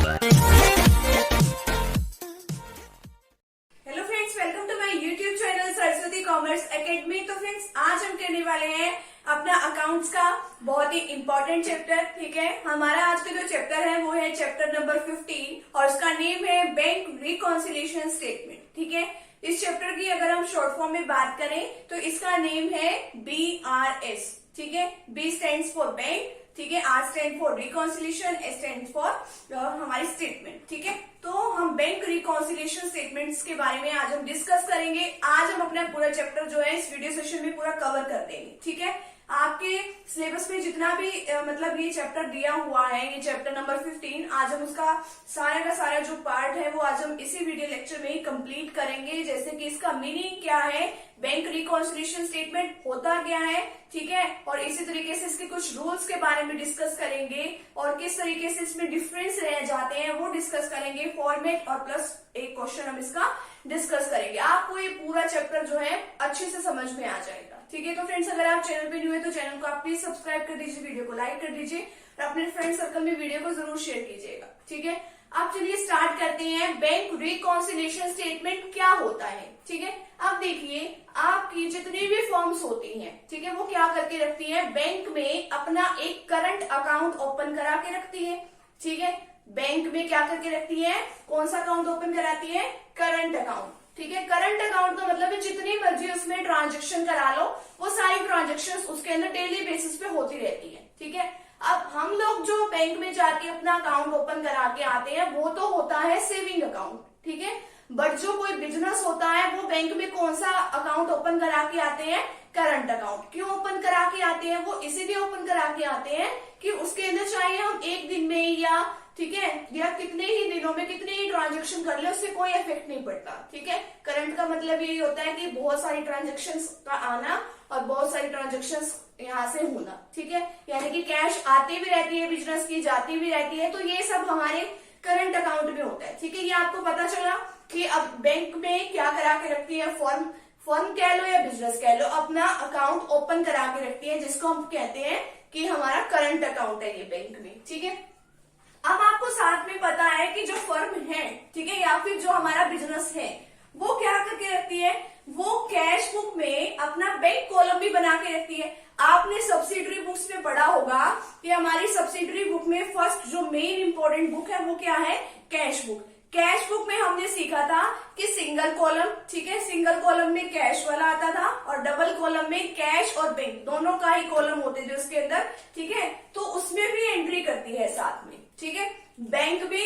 Hello friends, welcome to my YouTube channel Saraswati commerce academy. तो friends, आज हम करने वाले हैं अपना अकाउंट्स का बहुत ही इंपॉर्टेंट चैप्टर। ठीक है, हमारा आज का जो चैप्टर है वो है चैप्टर नंबर 15 और उसका नेम है बैंक रिकॉन्सिलिएशन स्टेटमेंट। ठीक है, इस चैप्टर की अगर हम शॉर्ट फॉर्म में बात करें तो इसका नेम है BRS। ठीक है, B स्टैंड्स फॉर बैंक, ठीक है, R stand for reconciliation, S stand for हमारी स्टेटमेंट। ठीक है, तो हम बैंक रिकॉन्सिलिएशन स्टेटमेंट्स के बारे में आज हम डिस्कस करेंगे। आज हम अपना पूरा चैप्टर जो है इस वीडियो सेशन में पूरा कवर कर देंगे। ठीक है, आपके सिलेबस में जितना भी मतलब ये चैप्टर दिया हुआ है, ये चैप्टर नंबर 15, आज हम उसका सारा का सारा जो पार्ट है वो आज हम इसी वीडियो लेक्चर में ही कंप्लीट करेंगे। जैसे कि इसका मीनिंग क्या है, बैंक रिकॉन्सिलिएशन स्टेटमेंट होता क्या है, ठीक है, और इसी तरीके से इसके कुछ रूल्स के बारे में डिस्कस करेंगे और किस तरीके से इसमें डिफरेंस रह जाते हैं वो डिस्कस करेंगे। फॉर्मेट और प्लस एक क्वेश्चन हम इसका डिस्कस करेंगे। आपको ये पूरा चैप्टर जो है अच्छे से समझ में आ जाएगा। ठीक है, तो फ्रेंड्स, अगर आप चैनल पे न्यू है तो चैनल को आप प्लीज सब्सक्राइब कर दीजिए, वीडियो को लाइक कर दीजिए और अपने फ्रेंड सर्कल में वीडियो को जरूर शेयर कीजिएगा। ठीक है, अब चलिए स्टार्ट करते हैं। बैंक रिकॉन्सिलिएशन स्टेटमेंट क्या होता है। ठीक है, अब देखिए, आपकी जितनी भी फर्म्स होती हैं, ठीक है, वो क्या करके रखती हैं, बैंक में अपना एक करंट अकाउंट ओपन करा के रखती है। ठीक है, बैंक में क्या करके रखती है, कौन सा अकाउंट ओपन कराती है, करंट अकाउंट। ठीक है, करंट अकाउंट का मतलब है जितनी मर्जी उसमें ट्रांजेक्शन करा लो, वो सारी ट्रांजेक्शन उसके अंदर डेली बेसिस पे होती रहती है। ठीक है, अब हम लोग जो बैंक में जाके अपना अकाउंट ओपन करा के आते हैं वो तो होता है सेविंग अकाउंट। ठीक है, बट जो कोई बिजनेस होता है वो बैंक में कौन सा अकाउंट ओपन करा के आते हैं, करंट अकाउंट। क्यों ओपन करा के आते हैं, वो इसीलिए ओपन करा के आते हैं कि उसके अंदर चाहे हम एक दिन में या ठीक है या कितने ही दिनों में कितने ही ट्रांजेक्शन कर ले, उससे कोई इफेक्ट नहीं पड़ता। ठीक है, करंट का मतलब यही होता है कि बहुत सारी ट्रांजेक्शन का आना और बहुत सारी ट्रांजेक्शन यहाँ से होना। ठीक है, यानी कि कैश आती भी रहती है बिजनेस की, जाती भी रहती है, तो ये सब हमारे करंट अकाउंट में होता है। ठीक है, ये आपको पता चला कि अब बैंक में क्या करा के रखती है, फर्म कह लो या बिजनेस कह लो, अपना अकाउंट ओपन करा के रखती है, जिसको हम कहते हैं कि हमारा करंट अकाउंट है ये बैंक में। ठीक है, अब आपको साथ में पता है कि जो फर्म है, ठीक है, या फिर जो हमारा बिजनेस है, वो क्या करके रखती है, वो कैश बुक में अपना बैंक कॉलम भी बना के रखती है। आपने सब्सिडरी बुक्स में पढ़ा होगा कि हमारी सब्सिडरी बुक में फर्स्ट जो मेन इंपॉर्टेंट बुक है वो क्या है, कैश बुक। कैश बुक में हमने सीखा था कि सिंगल कॉलम, ठीक है, सिंगल कॉलम में कैश वाला आता था और डबल कॉलम में कैश और बैंक दोनों का ही कॉलम होते थे उसके अंदर। ठीक है, तो उसमें भी एंट्री करती है साथ में। ठीक है, बैंक भी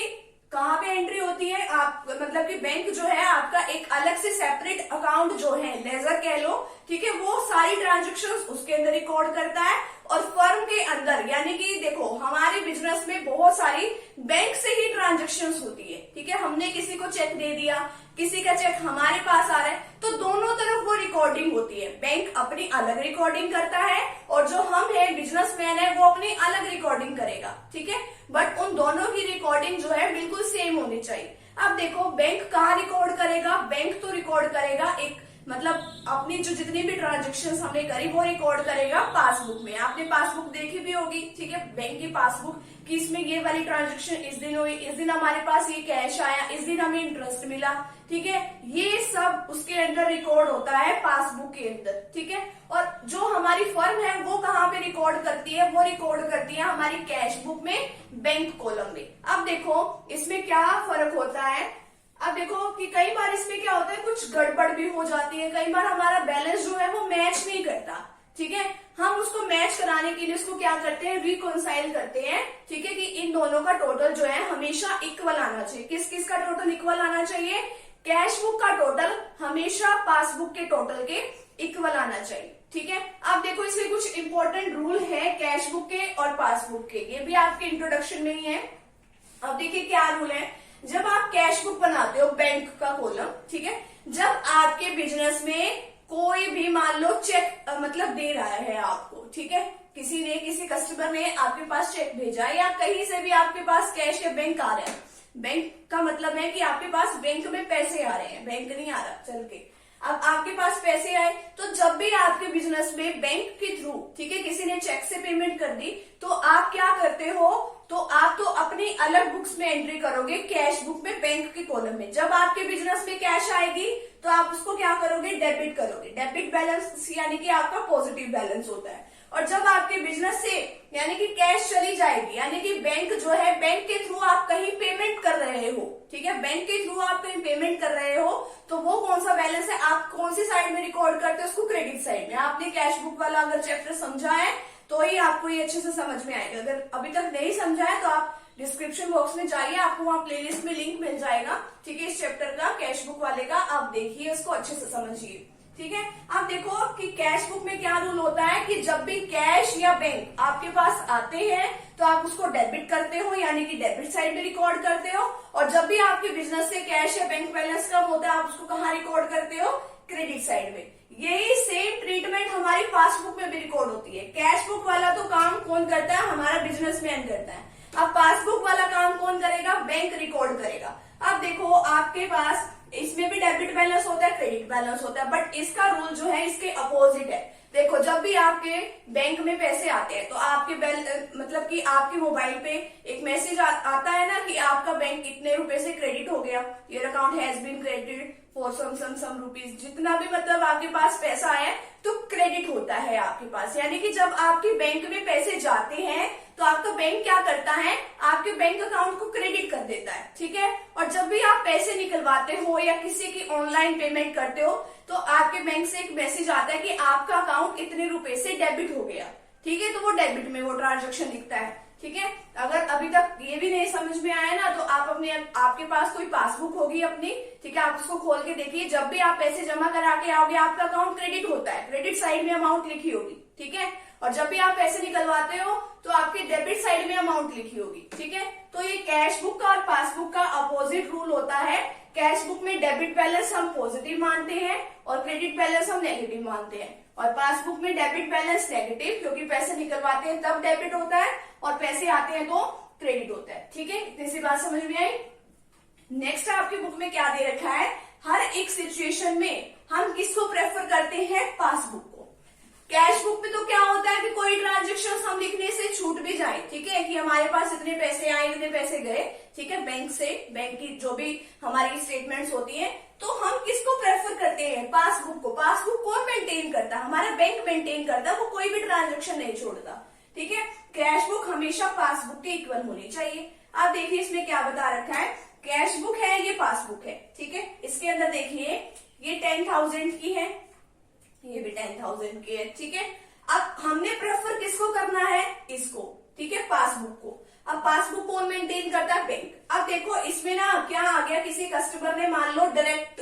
कहाँ पे एंट्री होती है, आप मतलब कि बैंक जो है आपका एक अलग से सेपरेट अकाउंट जो है, लेजर कह लो, ठीक है, वो सारी ट्रांजेक्शंस उसके अंदर रिकॉर्ड करता है। और फर्म के अंदर, यानी कि देखो, हमारे बिजनेस में बहुत सारी बैंक से ही ट्रांजेक्शंस होती है। ठीक है, हमने किसी को चेक दे दिया, किसी का चेक हमारे पास आ रहा है, तो दोनों तरफ वो रिकॉर्डिंग होती है। बैंक अपनी अलग रिकॉर्डिंग करता है और जो हम है बिजनेसमैन है वो अपनी अलग रिकॉर्डिंग करेगा। ठीक है, बट उन दोनों की रिकॉर्डिंग जो है बिल्कुल सेम होनी चाहिए। अब देखो, बैंक कहाँ रिकॉर्ड करेगा, बैंक तो रिकॉर्ड करेगा एक मतलब अपनी जो जितनी भी ट्रांजेक्शन्स हमने करी वो रिकॉर्ड करेगा पासबुक में। आपने पासबुक देखी भी होगी, ठीक है, बैंक की पासबुक कि इसमें ये वाली ट्रांजेक्शन इस दिन हुई, इस दिन हमारे पास ये कैश आया, इस दिन हमें इंटरेस्ट मिला। ठीक है, ये सब उसके अंदर रिकॉर्ड होता है पासबुक के अंदर। ठीक है, और जो हमारी फर्म है वो कहाँ पे रिकॉर्ड करती है, वो रिकॉर्ड करती है हमारी कैश बुक में, बैंक कॉलम में। अब देखो इसमें क्या फर्क होता है। अब देखो कि कई बार इसमें क्या होता है, कुछ गड़बड़ भी हो जाती है, कई बार हमारा बैलेंस जो है वो मैच नहीं करता। ठीक है, हम उसको मैच कराने के लिए उसको क्या करते हैं, रिकॉन्साइल करते हैं। ठीक है, कि इन दोनों का टोटल जो है हमेशा इक्वल आना चाहिए। किस किस का टोटल इक्वल आना चाहिए, कैश बुक का टोटल हमेशा पासबुक के टोटल के इक्वल आना चाहिए। ठीक है, अब देखो इसमें कुछ इंपॉर्टेंट रूल है कैश बुक के और पासबुक के, ये भी आपके इंट्रोडक्शन में ही है। अब देखिए क्या रूल है, जब आप कैश बुक बनाते हो बैंक का कॉलम, ठीक है, जब आपके बिजनेस में कोई भी मान लो चेक मतलब दे रहा है आपको, ठीक है, किसी कस्टमर ने आपके पास चेक भेजा या कहीं से भी आपके पास कैश या बैंक आ रहा है, बैंक का मतलब है कि आपके पास बैंक में पैसे आ रहे हैं, बैंक नहीं आ रहा चल के। अब आपके पास पैसे आए तो जब भी आपके बिजनेस में बैंक के थ्रू, ठीक है, किसी ने चेक से पेमेंट कर दी तो आप क्या करते हो, तो आप तो अपनी अलग बुक्स में एंट्री करोगे, कैश बुक में, बैंक के कॉलम में। जब आपके बिजनेस में कैश आएगी तो आप उसको क्या करोगे, डेबिट करोगे। डेबिट बैलेंस यानी कि आपका पॉजिटिव बैलेंस होता है। और जब आपके बिजनेस से यानी कि कैश चली जाएगी, यानी कि बैंक जो है, बैंक के थ्रू आप कहीं पेमेंट कर रहे हो, ठीक है, बैंक के थ्रू आप कहीं पेमेंट कर रहे हो, तो वो कौन सा बैलेंस है, आप कौन सी साइड में रिकॉर्ड करते हो, उसको क्रेडिट साइड में। आपने कैश बुक वाला अगर चैप्टर समझा है तो ही आपको ये अच्छे से समझ में आएगा। अगर अभी तक नहीं समझा है तो आप डिस्क्रिप्शन बॉक्स में जाइए, आपको वहां प्लेलिस्ट में लिंक मिल जाएगा, ठीक है, इस चैप्टर का, कैश बुक वाले का। आप देखिए, उसको अच्छे से समझिए, ठीक है। आप देखो कि कैश बुक में क्या रूल होता है कि जब भी कैश या बैंक आपके पास आते हैं तो आप उसको डेबिट करते हो, यानी कि डेबिट साइड में रिकॉर्ड करते हो। और जब भी आपके बिजनेस से कैश या बैंक बैलेंस कम होता है, आप उसको कहाँ रिकॉर्ड करते हो, क्रेडिट साइड में। यही सेम ट्रीटमेंट हमारी पासबुक में भी रिकॉर्ड होती है। कैश बुक वाला तो काम कौन करता है, हमारा बिजनेसमैन करता है। अब पासबुक वाला काम कौन करेगा, बैंक रिकॉर्ड करेगा। अब देखो आपके पास इसमें भी डेबिट बैलेंस होता है, क्रेडिट बैलेंस होता है, बट इसका रूल जो है इसके अपोजिट है। देखो, जब भी आपके बैंक में पैसे आते हैं तो आपके मतलब कि आपके मोबाइल पे एक मैसेज आता है ना कि आपका बैंक इतने रुपए से क्रेडिट हो गया, your account has been credited for some rupees. जितना भी मतलब आपके पास पैसा आया तो क्रेडिट होता है आपके पास। यानी कि जब आपके बैंक में पैसे जाते हैं तो आपका बैंक क्या करता है, आपके बैंक अकाउंट को क्रेडिट कर देता है, ठीक है। और जब भी आप पैसे निकलवाते हो या किसी की ऑनलाइन पेमेंट करते हो तो आपके बैंक से एक मैसेज आता है कि आपका अकाउंट इतने रुपए से डेबिट हो गया, ठीक है। तो वो डेबिट में वो ट्रांजेक्शन दिखता है, ठीक है। अगर अभी तक ये भी नहीं समझ में आया ना तो आप आपके पास कोई पासबुक होगी अपनी, ठीक है, आप उसको खोल के देखिए। जब भी आप पैसे जमा करा के आओगे आपका अकाउंट क्रेडिट होता है, क्रेडिट साइड में अमाउंट लिखी होगी, ठीक है। और जब भी आप पैसे निकलवाते हो तो आपके डेबिट साइड में अमाउंट लिखी होगी, ठीक है। तो ये कैश बुक का और पासबुक का अपोजिट रूल होता है। कैश बुक में डेबिट बैलेंस हम पॉजिटिव मानते हैं और क्रेडिट बैलेंस हम नेगेटिव मानते हैं। और पासबुक में डेबिट बैलेंस नेगेटिव, क्योंकि पैसे निकलवाते हैं तब डेबिट होता है और पैसे आते हैं तो क्रेडिट होता है, ठीक है। इतनी सी बात समझ में आई। नेक्स्ट आपकी बुक में क्या दे रखा है, हर एक सिचुएशन में हम किसको प्रेफर करते हैं, पासबुक को। कैश बुक में तो क्या होता है कि कोई ट्रांजेक्शन हम लिखने से छूट भी जाए, ठीक है, कि हमारे पास इतने पैसे आए, इतने पैसे गए, ठीक है, बैंक से, बैंक की जो भी हमारी स्टेटमेंट्स होती है, तो हम किसको प्रेफर करते हैं, पासबुक को। पासबुक कौन मेंटेन करता है, हमारा बैंक मेंटेन करता है, वो कोई भी ट्रांजेक्शन नहीं छोड़ता, ठीक है। कैश बुक हमेशा पासबुक के इक्वल होनी चाहिए। आप देखिए इसमें क्या बता रखा है, कैश बुक है, ये पासबुक है, ठीक है। इसके अंदर देखिए ये 10,000 की है, ये भी 10,000 की है, ठीक है। अब हमने प्रेफर किसको करना है, इसको, ठीक है, पासबुक को। अब पासबुक कौन मेंटेन करता है, बैंक। अब देखो इसमें ना क्या आ गया, किसी कस्टमर ने मान लो डायरेक्ट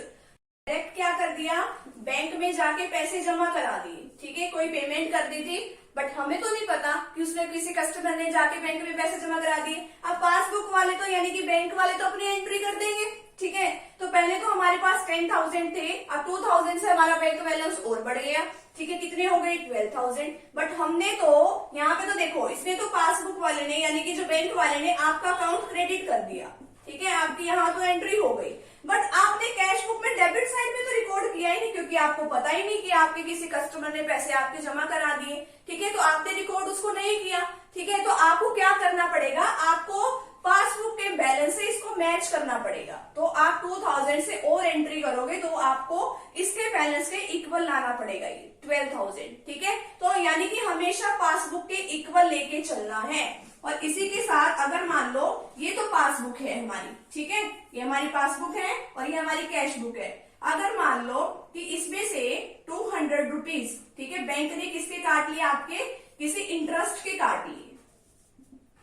क्या कर दिया, बैंक में जाके पैसे जमा करा दिए, ठीक है, कोई पेमेंट कर दी थी, बट हमें तो नहीं पता कि उसने किसी कस्टमर ने जाके बैंक में पैसे जमा करा दिए। अब पासबुक वाले तो यानी कि बैंक वाले तो अपनी एंट्री कर देंगे, ठीक है। तो पहले तो हमारे पास 10,000 थे, अब 2,000 से हमारा बैंक बैलेंस और बढ़ गया, ठीक है, कितने हो गए, 12,000। बट हमने तो यहाँ पे तो देखो, इसने तो पासबुक वाले ने यानी कि जो बैंक वाले ने आपका अकाउंट क्रेडिट कर दिया, ठीक है, आपकी यहाँ तो एंट्री हो गई। बट आपने कैश बुक में डेबिट साइड में तो रिकॉर्ड किया ही नहीं, क्योंकि आपको पता ही नहीं कि आपके किसी कस्टमर ने पैसे आपके जमा करा दिए, ठीक है, तो आपने रिकॉर्ड उसको नहीं किया, ठीक है। तो आपको क्या करना पड़ेगा, आपको पासबुक के बैलेंस से इसको मैच करना पड़ेगा। तो आप 2,000 से और एंट्री करोगे तो आपको इसके बैलेंस के इक्वल लाना पड़ेगा, ये 12,000, ठीक है। तो यानी कि हमेशा पासबुक के इक्वल लेके चलना है। और इसी के साथ अगर मान लो ये तो पासबुक है हमारी, ठीक है, ये हमारी पासबुक है और ये हमारी कैश बुक है। अगर मान लो कि इसमें से 200 रुपीज, ठीक है, बैंक ने किसके काट लिए, आपके किसी इंटरेस्ट के काट लिए,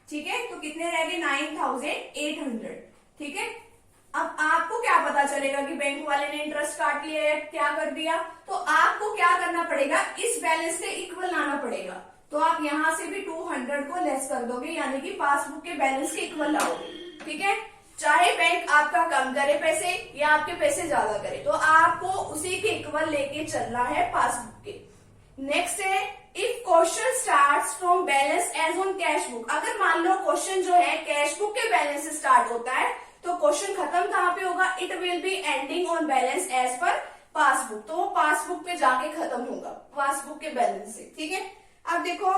ठीक है, तो कितने रह गए, 9,800, ठीक है। अब आपको क्या पता चलेगा कि बैंक वाले ने इंटरेस्ट काट लिया है, क्या कर दिया, तो आपको क्या करना पड़ेगा, इस बैलेंस के इक्वल लाना पड़ेगा। तो आप यहां से भी 200 को लेस कर दोगे, यानी कि पासबुक के बैलेंस के इक्वल लाओगे, ठीक है। चाहे बैंक आपका कम करे पैसे या आपके पैसे ज्यादा करे, तो आपको उसी के इक्वल लेके चलना है पासबुक के। नेक्स्ट है, if question starts from balance as on cash book. अगर मान लो क्वेश्चन जो है कैश बुक के बैलेंस से स्टार्ट होता है तो क्वेश्चन खत्म कहां पे होगा, it will be ending on balance as per passbook. तो वो पासबुक पे जाके खत्म होगा, पासबुक के बैलेंस से, ठीक है। अब देखो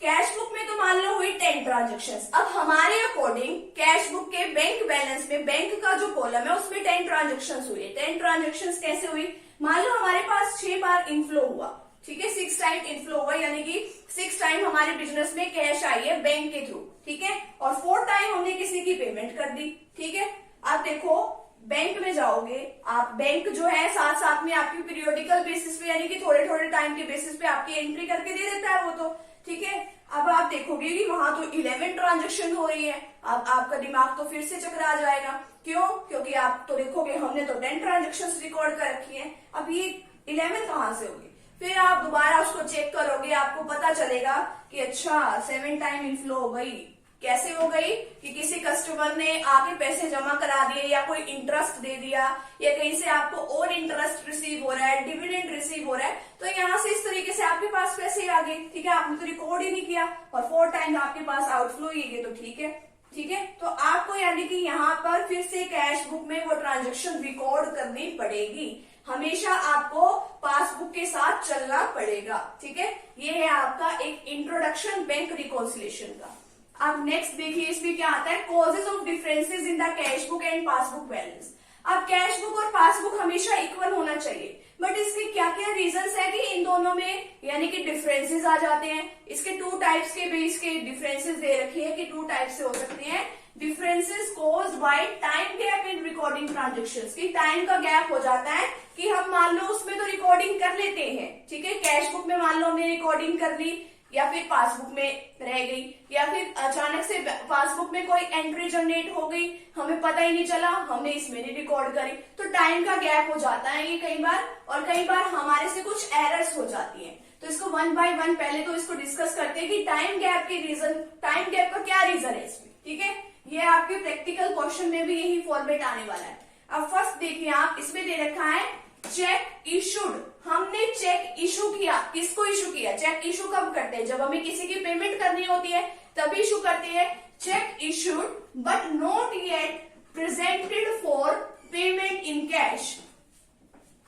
कैश बुक में तो मान लो हुई 10 ट्रांजेक्शन। अब हमारे अकॉर्डिंग कैश बुक के बैंक बैलेंस में बैंक का जो कॉलम है उसमें 10 ट्रांजेक्शन हुई है। 10 ट्रांजेक्शन कैसे हुई? मान लो हमारे पास 6 बार इनफ्लो हुआ, ठीक है, 6 टाइम इनफ्लो हुआ, यानी कि 6 टाइम हमारे बिजनेस में कैश आई है बैंक के थ्रू, ठीक है, और 4 टाइम हमने किसी की पेमेंट कर दी, ठीक है। आप देखो बैंक में जाओगे आप, बैंक जो है साथ साथ में आपकी पीरियोडिकल बेसिस पे यानी कि थोड़े थोड़े टाइम के बेसिस पे आपकी एंट्री करके दे देता है वो तो, ठीक है। अब आप देखोगे कि वहां तो 11 ट्रांजेक्शन हो रही है। अब आपका दिमाग तो फिर से चकरा जाएगा। क्यों? क्योंकि आप तो देखोगे हमने तो 10 ट्रांजेक्शन रिकॉर्ड कर रखी है, अब ये 11 कहां से होगी? फिर आप दोबारा उसको चेक करोगे, आपको पता चलेगा कि अच्छा 7 टाइम इनफ्लो हो गई। कैसे हो गई? कि किसी कस्टमर ने आके पैसे जमा करा दिए या कोई इंटरेस्ट दे दिया या कहीं से आपको और इंटरेस्ट रिसीव हो रहा है, डिविडेंड रिसीव हो रहा है, तो यहाँ से इस तरीके से आपके पास पैसे आ गए, ठीक है। आपने तो रिकॉर्ड ही नहीं किया और 4 टाइम आपके पास आउटफ्लो ही है, तो ठीक है, ठीक है। तो आपको यानी कि यहाँ पर फिर से कैश बुक में वो ट्रांजेक्शन रिकॉर्ड करनी पड़ेगी। हमेशा आपको पासबुक के साथ चलना पड़ेगा, ठीक है। ये है आपका एक इंट्रोडक्शन बैंक रिकॉन्सिलेशन का। अब नेक्स्ट देखिए इसमें क्या आता है, causes of differences in the cash book and passbook balance. अब कैश बुक और पासबुक हमेशा इक्वल होना चाहिए, बट इसके क्या क्या रीजंस है कि इन दोनों में यानी कि डिफरेंसेस आ जाते हैं। इसके 2 टाइप्स के बेस के डिफरेंसेस दे रखे हैं कि 2 टाइप से हो सकते हैं। Differences caused by time gap in recording transactions, की टाइम का गैप हो जाता है कि हम मान लो उसमें तो रिकॉर्डिंग कर लेते हैं, ठीक है, कैश बुक में मान लो हमने रिकॉर्डिंग कर ली या फिर पासबुक में रह गई या फिर अचानक से पासबुक में कोई एंट्री जनरेट हो गई, हमें पता ही नहीं चला, हमने इसमें नहीं रिकॉर्ड करी, तो टाइम का गैप हो जाता है ये कई बार, और कई बार हमारे से कुछ एरर्स हो जाती हैं। तो इसको 1 बाय 1 पहले तो इसको डिस्कस करते हैं कि टाइम गैप के रीजन, टाइम गैप का क्या रीजन है इसमें, ठीक है। ये आपके प्रैक्टिकल क्वेश्चन में भी यही फॉर्मेट आने वाला है। अब फर्स्ट देखिए आप, इसमें दे रखा है चेक इशूड। हमने चेक इशू किया, किसको इशू किया? चेक इशू कब करते हैं? जब हमें किसी की पेमेंट करनी होती है तब इशू करते हैं। Check issued but not yet presented for payment in cash.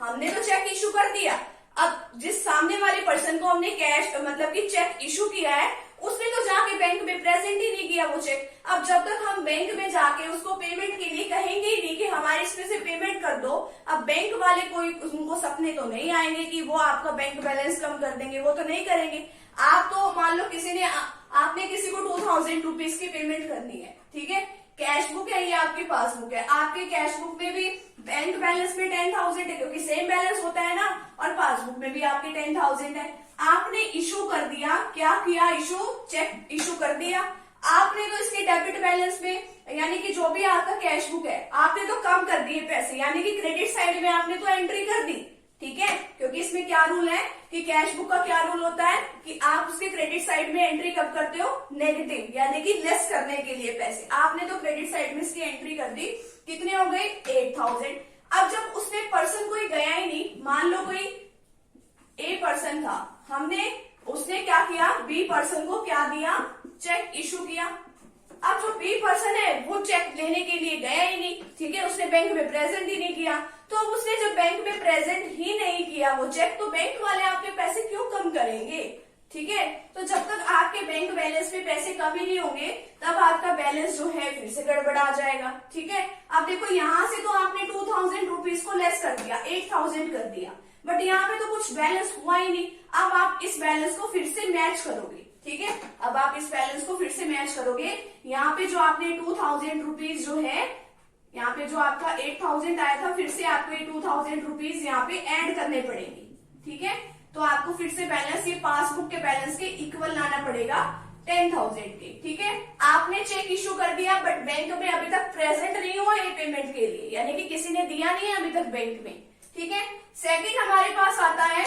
हमने तो चेक इशू कर दिया, अब जिस सामने वाले पर्सन को हमने कैश मतलब कि चेक इशू किया है उसने तो जाके बैंक में प्रेजेंट ही नहीं किया वो चेक। अब जब तक हम बैंक में जाके उसको पेमेंट के लिए कहेंगे ही नहीं कि हमारे इसमें से पेमेंट कर दो, अब बैंक वाले कोई उनको सपने तो नहीं आएंगे कि वो आपका बैंक बैलेंस कम कर देंगे, वो तो नहीं करेंगे। आप तो मान लो किसी ने आपने किसी को 2000 रुपीज की पेमेंट करनी है, ठीक है, कैश बुक है ये आपकी पासबुक है, आपके कैश बुक में भी बैंक बैलेंस में 10,000 है क्योंकि सेम बैलेंस होता है ना, और पासबुक में भी आपके 10,000 है। आपने इशू कर दिया, क्या किया? इशू, चेक इशू कर दिया। आपने तो इसके डेबिट बैलेंस में यानी कि जो भी आपका कैश बुक है आपने तो कम कर दिए पैसे, यानी कि क्रेडिट साइड में आपने तो एंट्री कर दी, ठीक है, क्योंकि इसमें क्या रूल है कि कैश बुक का क्या रूल होता है कि आप उसके क्रेडिट साइड में एंट्री कब करते हो? नेगेटिव, यानी कि लेस करने के लिए पैसे। आपने तो क्रेडिट साइड में इसकी एंट्री कर दी, कितने हो गए? 8,000। अब जब उसने पर्सन कोई गया ही नहीं, मान लो कोई ए पर्सन था, उसने क्या किया? बी पर्सन को क्या दिया? चेक इशू किया। अब जो बी पर्सन है वो चेक लेने के लिए गया ही नहीं, ठीक है, उसने बैंक में प्रेजेंट ही नहीं किया। तो अब उसने जब बैंक में प्रेजेंट ही नहीं किया वो चेक, तो बैंक वाले आपके पैसे क्यों कम करेंगे, ठीक है। तो जब तक आपके बैंक बैलेंस में पैसे कम ही नहीं होंगे तब आपका बैलेंस जो है फिर से गड़बड़ा जाएगा, ठीक है। अब देखो यहाँ से तो आपने 2000 रुपीज को लेस कर दिया, 8000 कर दिया, बट यहाँ पे तो कुछ बैलेंस हुआ ही नहीं। अब आप इस बैलेंस को फिर से मैच करोगे, ठीक है, अब आप इस बैलेंस को फिर से मैच करोगे। यहाँ पे जो आपने 2000 रुपीज जो है, यहाँ पे जो आपका 8000 आया था, फिर से आपको ये 2000 रुपीज यहाँ पे ऐड करने पड़ेंगे, ठीक है। तो आपको फिर से बैलेंस ये पासबुक के बैलेंस के इक्वल लाना पड़ेगा 10,000 के, ठीक है। आपने चेक इशू कर दिया बट बैंक में अभी तक प्रेजेंट नहीं हुआ ये पेमेंट के लिए, यानी कि किसी ने दिया नहीं है अभी तक बैंक में, ठीक है। सेकंड हमारे पास आता है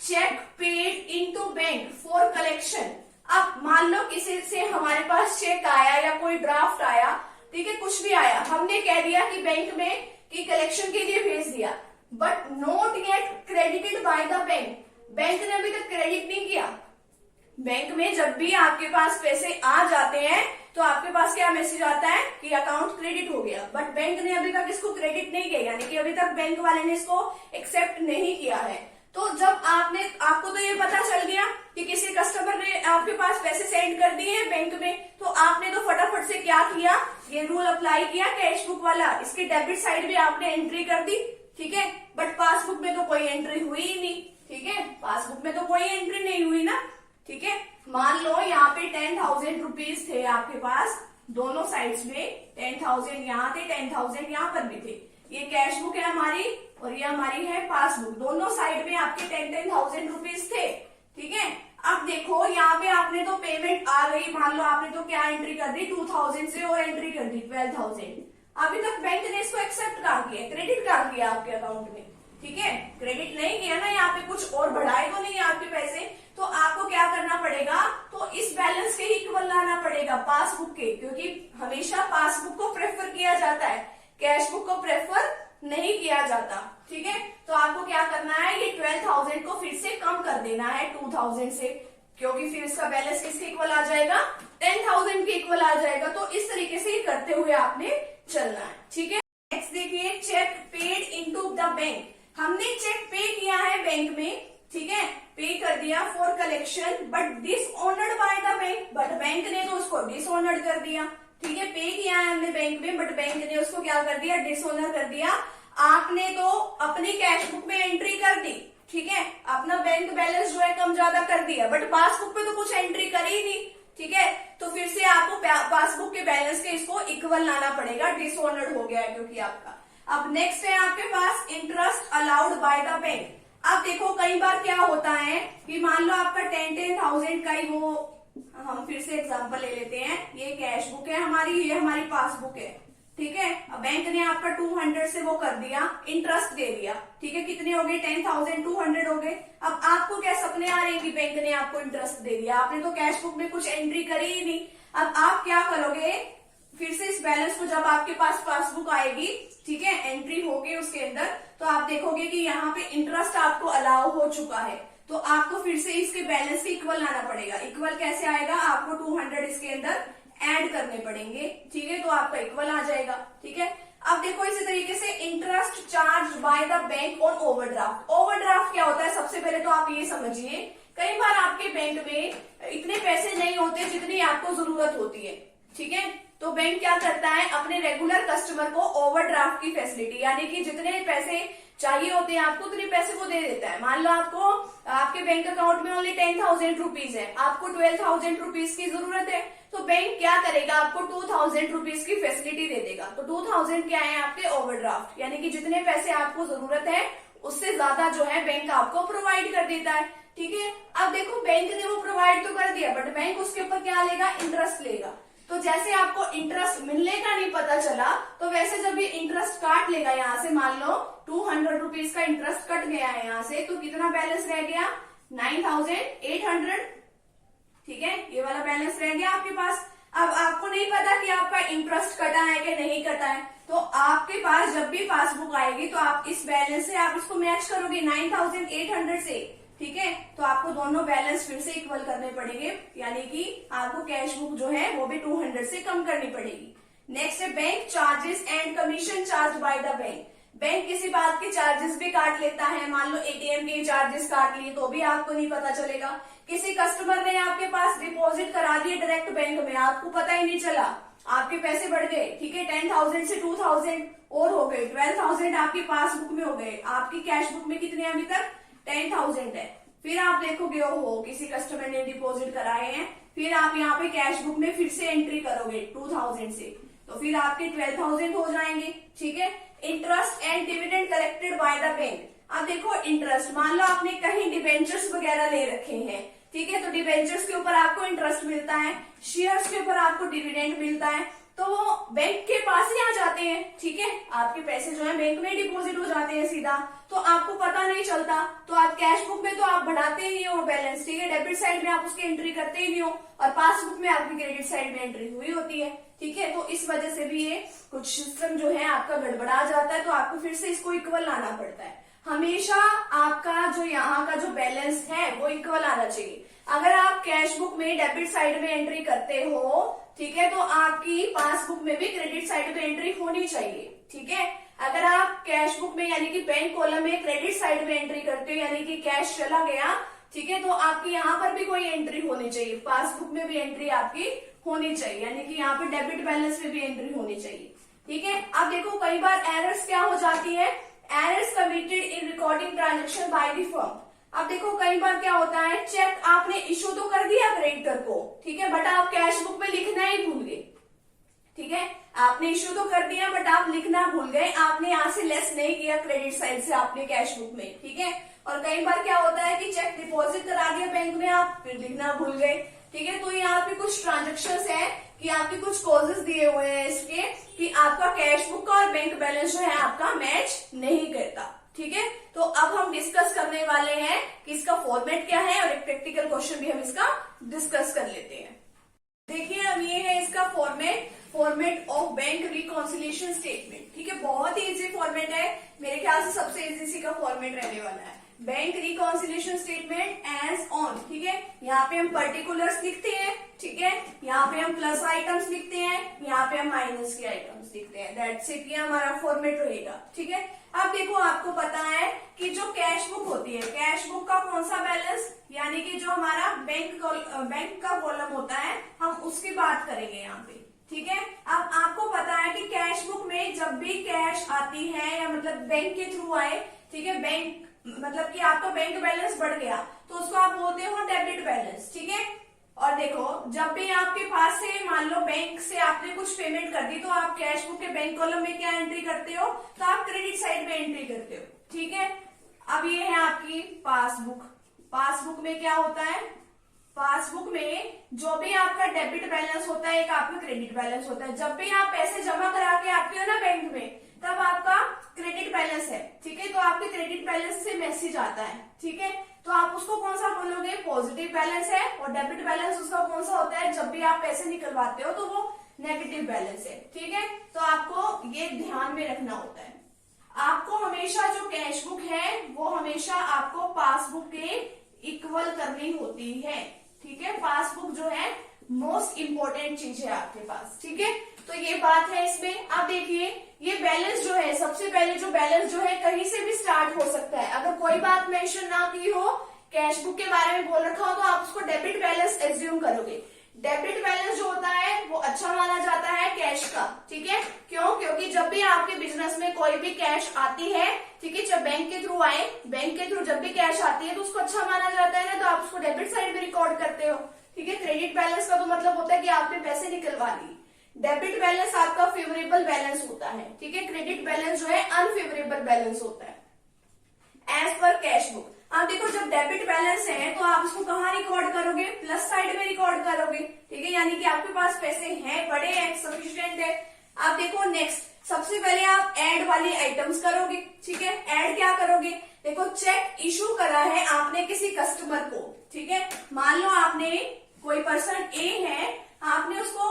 cheque paid into bank for collection. अब मान लो किसी से हमारे पास चेक आया या कोई ड्राफ्ट आया, ठीक है, कुछ भी आया, हमने कह दिया कि बैंक में कि कलेक्शन के लिए भेज दिया, but not yet credited bye the bank. Bank ने अभी तक क्रेडिट नहीं किया। बैंक में जब भी आपके पास पैसे आ जाते हैं तो आपके पास क्या मैसेज आता है कि अकाउंट क्रेडिट हो गया, बट बैंक ने अभी तक इसको क्रेडिट नहीं किया, यानी कि अभी तक बैंक वाले ने इसको एक्सेप्ट नहीं किया है। तो जब आपको तो ये पता चल गया कि किसी कस्टमर ने आपके पास पैसे सेंड कर दिए बैंक में, तो आपने तो फटाफट से क्या किया, ये रूल अप्लाई किया कैश बुक वाला, इसकी डेबिट साइड भी आपने एंट्री कर दी, ठीक है। बट पासबुक में तो कोई एंट्री हुई ही नहीं, ठीक है, पासबुक में तो कोई एंट्री नहीं हुई ना, ठीक है। मान लो यहाँ पे 10,000 रुपीज थे आपके पास, दोनों साइड्स में 10,000 यहाँ थे, 10,000 यहाँ पर भी थे। ये कैश बुक है हमारी और ये हमारी है पासबुक, दोनों साइड में आपके 10,000 रुपीज थे, ठीक है। अब देखो यहाँ पे आपने तो पेमेंट आ गई, मान लो आपने तो क्या एंट्री कर दी, 2,000 से और एंट्री कर दी 12,000। अभी तक बैंक ने इसको एक्सेप्ट कर किया, क्रेडिट कर किया आपके अकाउंट में, ठीक है। क्रेडिट नहीं किया ना, यहाँ पे कुछ और बढ़ाए तो नहीं आपके पैसे, तो आपको क्या करना पड़ेगा, तो इस बैलेंस के ही इक्वल लाना पड़ेगा पासबुक के, क्योंकि हमेशा पासबुक को प्रेफर किया जाता है, कैश बुक को प्रेफर नहीं किया जाता, ठीक है। तो आपको क्या करना है, ये 12,000 को फिर से कम कर देना है 2,000 से, क्योंकि फिर इसका बैलेंस किसके इक्वल आ जाएगा, 10,000 के इक्वल आ जाएगा। तो इस तरीके से करते हुए आपने चलना है, ठीक है। नेक्स्ट देखिए, cheque paid into the bank. हमने चेक पे किया है बैंक में, ठीक है, पे कर दिया for collection, but dishonoured bye the bank, but bank ने तो उसको डिसऑनर्ड कर दिया, ठीक है। पे किया है हमने बैंक में, बट बैंक ने उसको क्या कर दिया, डिसऑनर कर दिया। आपने तो अपनी कैश बुक में एंट्री कर दी, ठीक है, अपना बैंक बैलेंस जो है कम ज्यादा कर दिया, बट पासबुक पे तो कुछ एंट्री करी ही नहीं, ठीक है। तो फिर से आपको पासबुक के बैलेंस के इसको इक्वल लाना पड़ेगा, डिसऑनर्ड हो गया है क्योंकि आपका। अब नेक्स्ट है आपके पास interest allowed by the bank. अब देखो कई बार क्या होता है कि मान लो आपका 10,000 का ही वो, हम फिर से एग्जांपल ले लेते हैं, ये कैश बुक है हमारी, ये हमारी पासबुक है, ठीक है। अब बैंक ने आपका 200 से वो कर दिया, इंटरेस्ट दे दिया, ठीक है। कितने हो गए, 10,200 हो गए। अब आपको क्या सपने आ रहे हैं कि बैंक ने आपको इंटरेस्ट दे दिया, आपने तो कैश बुक में कुछ एंट्री करी ही नहीं। अब आप क्या करोगे, फिर से इस बैलेंस को जब आपके पास पासबुक आएगी, ठीक है, एंट्री होगी उसके अंदर, तो आप देखोगे कि यहाँ पे इंटरेस्ट आपको अलाउ हो चुका है, तो आपको फिर से इसके बैलेंस के इक्वल लाना पड़ेगा। इक्वल कैसे आएगा, आपको 200 इसके अंदर ऐड करने पड़ेंगे, ठीक है, तो आपका इक्वल आ जाएगा, ठीक है। अब देखो इसी तरीके से interest charge by the bank on overdraft. Overdraft क्या होता है, सबसे पहले तो आप ये समझिए, कई बार आपके बैंक में इतने पैसे नहीं होते जितनी आपको जरूरत होती है, ठीक है। तो बैंक क्या करता है, अपने रेगुलर कस्टमर को ओवरड्राफ्ट की फैसिलिटी, यानी कि जितने पैसे चाहिए होते हैं आपको उतने पैसे वो दे देता है। मान लो आपको आपके बैंक अकाउंट में ओनली 10,000 रुपीज है, आपको 12,000 रुपीज की जरूरत है, तो बैंक क्या करेगा, आपको 2,000 रुपीज की फैसिलिटी दे देगा। तो 2,000 क्या है आपके ओवरड्राफ्ट, यानी कि जितने पैसे आपको जरूरत है उससे ज्यादा जो है बैंक आपको प्रोवाइड कर देता है, ठीक है। अब देखो बैंक ने वो प्रोवाइड तो कर दिया, बट बैंक उसके ऊपर क्या लेगा, इंटरेस्ट लेगा। तो जैसे आपको इंटरेस्ट मिलने का नहीं पता चला, तो वैसे जब ये इंटरेस्ट काट लेगा यहाँ से, मान लो 200 रुपीज का इंटरेस्ट कट गया है यहाँ से, तो कितना बैलेंस रह गया, 9,800, ठीक है, ये वाला बैलेंस रह गया आपके पास। अब आपको नहीं पता कि आपका इंटरेस्ट कटा है कि नहीं कटा है, तो आपके पास जब भी पासबुक आएगी तो आप इस बैलेंस से आप इसको मैच करोगे 9,800 से, ठीक है। तो आपको दोनों बैलेंस फिर से इक्वल करने पड़ेंगे, यानी कि आपको कैश बुक जो है वो भी 200 से कम करनी पड़ेगी। नेक्स्ट है bank charges and commission charge by the bank. Bank किसी बात के चार्जेस भी काट लेता है, मान लो एटीएम के चार्जेस काट लिए तो भी आपको नहीं पता चलेगा। किसी कस्टमर ने आपके पास डिपॉजिट करा दिए डायरेक्ट बैंक में, आपको पता ही नहीं चला, आपके पैसे बढ़ गए, ठीक है, 10,000 से 2,000 और हो गए, 12,000 आपकी पासबुक में हो गए, आपकी कैश बुक में कितने अभी तक 10,000 है। फिर आप देखोगे ओहो किसी कस्टमर ने डिपॉजिट कराए हैं, फिर आप यहाँ पे कैश बुक में फिर से एंट्री करोगे 2,000 से, तो फिर आपके 12,000 हो जाएंगे, ठीक है। Interest and dividend collected by the bank. अब देखो इंटरेस्ट, मान लो आपने कहीं डिबेंचर्स वगैरह ले रखे हैं, ठीक है, तो डिबेंचर्स के ऊपर आपको इंटरेस्ट मिलता है, शेयर्स के ऊपर आपको डिविडेंड मिलता है, तो वो बैंक के पास ही आ जाते हैं, ठीक है, आपके पैसे जो है बैंक में डिपॉजिट हो जाते हैं सीधा, तो आपको पता नहीं चलता। तो आप कैश बुक में तो आप बढ़ाते ही नहीं हो बैलेंस, ठीक है, डेबिट साइड में आप उसकी एंट्री करते ही नहीं हो, और पासबुक में आपकी क्रेडिट साइड में एंट्री हुई होती है, ठीक है। तो इस वजह से भी ये कुछ सिस्टम जो है आपका गड़बड़ा जाता है, तो आपको फिर से इसको इक्वल लाना पड़ता है। हमेशा आपका जो यहाँ का जो बैलेंस है वो इक्वल आना चाहिए। अगर आप कैश बुक में डेबिट साइड में एंट्री करते हो, ठीक है, तो आपकी पासबुक में भी क्रेडिट साइड पे एंट्री होनी चाहिए, ठीक है। अगर आप कैश बुक में यानी कि बैंक कॉलम में क्रेडिट साइड में एंट्री करते हो यानी कि कैश चला गया, ठीक है, तो आपकी यहाँ पर भी कोई एंट्री होनी चाहिए, पासबुक में भी एंट्री आपकी होनी चाहिए, यानी कि यहाँ पे डेबिट बैलेंस में भी एंट्री होनी चाहिए, ठीक है। अब देखो कई बार एरर्स क्या हो जाती है, errors committed in recording transaction by the firm. अब देखो कई बार क्या होता है, चेक आपने इशू तो कर दिया क्रेडिटर को, ठीक है, बट आप कैश बुक में लिखना ही भूल गए, ठीक है, आपने इशू तो कर दिया बट आप लिखना भूल गए, आपने यहाँ से लेस नहीं किया क्रेडिट साइड से आपने कैश बुक में, ठीक है। और कई बार क्या होता है कि चेक डिपॉजिट करा दिया बैंक में, आप फिर लिखना भूल गए, ठीक है। तो यहाँ पे कुछ ट्रांजेक्शंस है कि आपके कुछ कॉजेस दिए हुए हैं इसके कि आपका कैश बुक और बैंक बैलेंस जो है आपका मैच नहीं करता, ठीक है। तो अब हम डिस्कस करने वाले हैं कि इसका फॉर्मेट क्या है और एक प्रैक्टिकल क्वेश्चन भी हम इसका डिस्कस कर लेते हैं। देखिए अब ये है इसका format of bank reconciliation statement, ठीक है, बहुत ही इजी फॉर्मेट है, मेरे ख्याल से सबसे इजी इसी का फॉर्मेट रहने वाला है। Bank reconciliation statement as on, ठीक है, यहाँ पे हम पर्टिकुलर्स लिखते हैं, ठीक है, यहाँ पे हम प्लस आइटम्स लिखते हैं, यहाँ पे हम माइनस के आइटम्स लिखते हैं, दैट्स इट, ये हमारा फॉर्मेट रहेगा, ठीक है। अब देखो आपको पता है कि जो कैश बुक होती है, कैश बुक का कौन सा बैलेंस, यानी कि जो हमारा बैंक का कॉलम होता है, हम उसकी बात करेंगे यहाँ पे, ठीक है। अब आपको पता है कि कैश बुक में जब भी कैश आती है या मतलब बैंक के थ्रू आए, ठीक है, बैंक मतलब कि आपका बैंक बैलेंस बढ़ गया तो उसको आप बोलते हो डेबिट बैलेंस, ठीक है। और देखो जब भी आपके पास से मान लो बैंक से आपने कुछ पेमेंट कर दी तो आप कैश बुक के बैंक कॉलम में क्या एंट्री करते हो, तो आप क्रेडिट साइड में एंट्री करते हो, ठीक है। अब ये है आपकी पासबुक, पासबुक में क्या होता है, पासबुक में जो भी आपका डेबिट बैलेंस होता है एक आपका क्रेडिट बैलेंस होता है, जब भी आप पैसे जमा करा के आते हो ना बैंक में तब आपका क्रेडिट बैलेंस है, ठीक है, तो आपके क्रेडिट बैलेंस से मैसेज आता है, ठीक है, तो आप उसको कौन सा बोलोगे, पॉजिटिव बैलेंस है, और डेबिट बैलेंस उसका कौन सा होता है, जब भी आप पैसे निकलवाते हो तो वो नेगेटिव बैलेंस है, ठीक है। तो आपको ये ध्यान में रखना होता है, आपको हमेशा जो कैश बुक है वो हमेशा आपको पासबुक के इक्वल करनी होती है, ठीक है, पासबुक जो है मोस्ट इंपोर्टेंट चीज है आपके पास, ठीक है। तो ये बात है इसमें। अब देखिए ये बैलेंस जो है, सबसे पहले जो बैलेंस जो है कहीं से भी स्टार्ट हो सकता है, अगर कोई बात मेंशन ना की हो, कैश बुक के बारे में बोल रखा हो तो आप उसको डेबिट बैलेंस एज्यूम करोगे। डेबिट बैलेंस जो होता है वो अच्छा माना जाता है कैश का, ठीक है, क्यों, क्योंकि जब भी आपके बिजनेस में कोई भी कैश आती है, ठीक है, जब बैंक के थ्रू आए, बैंक के थ्रू जब भी कैश आती है तो उसको अच्छा माना जाता है ना, तो आप उसको डेबिट साइड में रिकॉर्ड करते हो, ठीक है। क्रेडिट बैलेंस का तो मतलब होता है कि आपने पैसे निकलवा लिए, डेबिट बैलेंस आपका फेवरेबल बैलेंस होता है, ठीक है, क्रेडिट बैलेंस जो है अनफेवरेबल बैलेंस होता है एज पर कैश बुक। अब देखो जब डेबिट बैलेंस है तो आप उसको कहाँ रिकॉर्ड करोगे, प्लस साइड में रिकॉर्ड करोगे, ठीक है, यानी कि आपके पास पैसे हैं, बड़े हैं, सफिशिएंट है। अब देखो नेक्स्ट सबसे पहले आप ऐड वाली आइटम्स करोगे, ठीक है, ऐड क्या करोगे, देखो चेक इशू करा है आपने किसी कस्टमर को, ठीक है, मान लो आपने कोई पर्सन ए है, आपने उसको,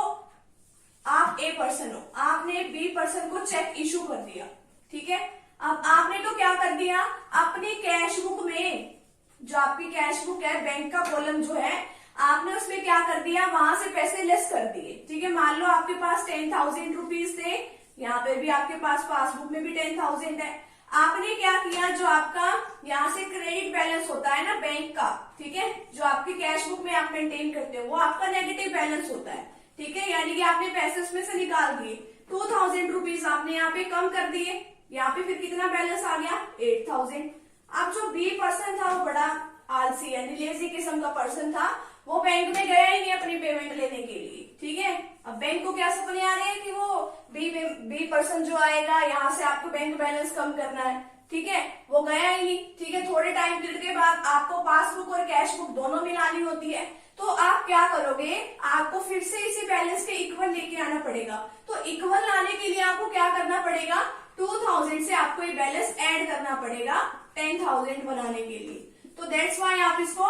आप ए पर्सन हो, आपने बी पर्सन को चेक इशू कर दिया, ठीक है। अब आपने तो क्या कर दिया, अपनी कैश बुक में, जो आपकी कैश बुक है बैंक का कॉलम जो है, आपने उसमें क्या कर दिया, वहां से पैसे लेस कर दिए, ठीक है। मान लो आपके पास 10,000 रुपीज थे, यहाँ पे भी आपके पास पासबुक में भी 10,000 है, आपने क्या किया, जो आपका यहाँ से क्रेडिट बैलेंस होता है ना बैंक का, ठीक है, जो आपकी कैश बुक में आप मेंटेन करते हो वो आपका नेगेटिव बैलेंस होता है, ठीक है, यानी कि आपने पैसे उसमें से निकाल दिए, 2,000 रुपीज आपने यहाँ पे कम कर दिए, यहाँ पे फिर कितना बैलेंस आ गया, 8,000। अब जो बी पर्सन था वो बड़ा आलसी यानी लेजी किस्म का पर्सन था, वो बैंक में गया ही नहीं अपनी पेमेंट लेने के लिए, ठीक है। अब बैंक को क्या सपने आ रहे हैं कि वो बी पर्सन जो आएगा यहाँ से आपको बैंक बैलेंस कम करना है, ठीक है, वो गया ही नहीं, ठीक है। थोड़े टाइम पीरियड के बाद आपको पासबुक और कैश बुक दोनों मिलानी होती है, तो आप क्या करोगे, आपको फिर से इसी बैलेंस के इक्वल लेके आना पड़ेगा। तो इक्वल लाने के लिए आपको क्या करना पड़ेगा, 2,000 से आपको ये बैलेंस ऐड करना पड़ेगा 10,000 बनाने के लिए। तो दैट्स वाई आप इसको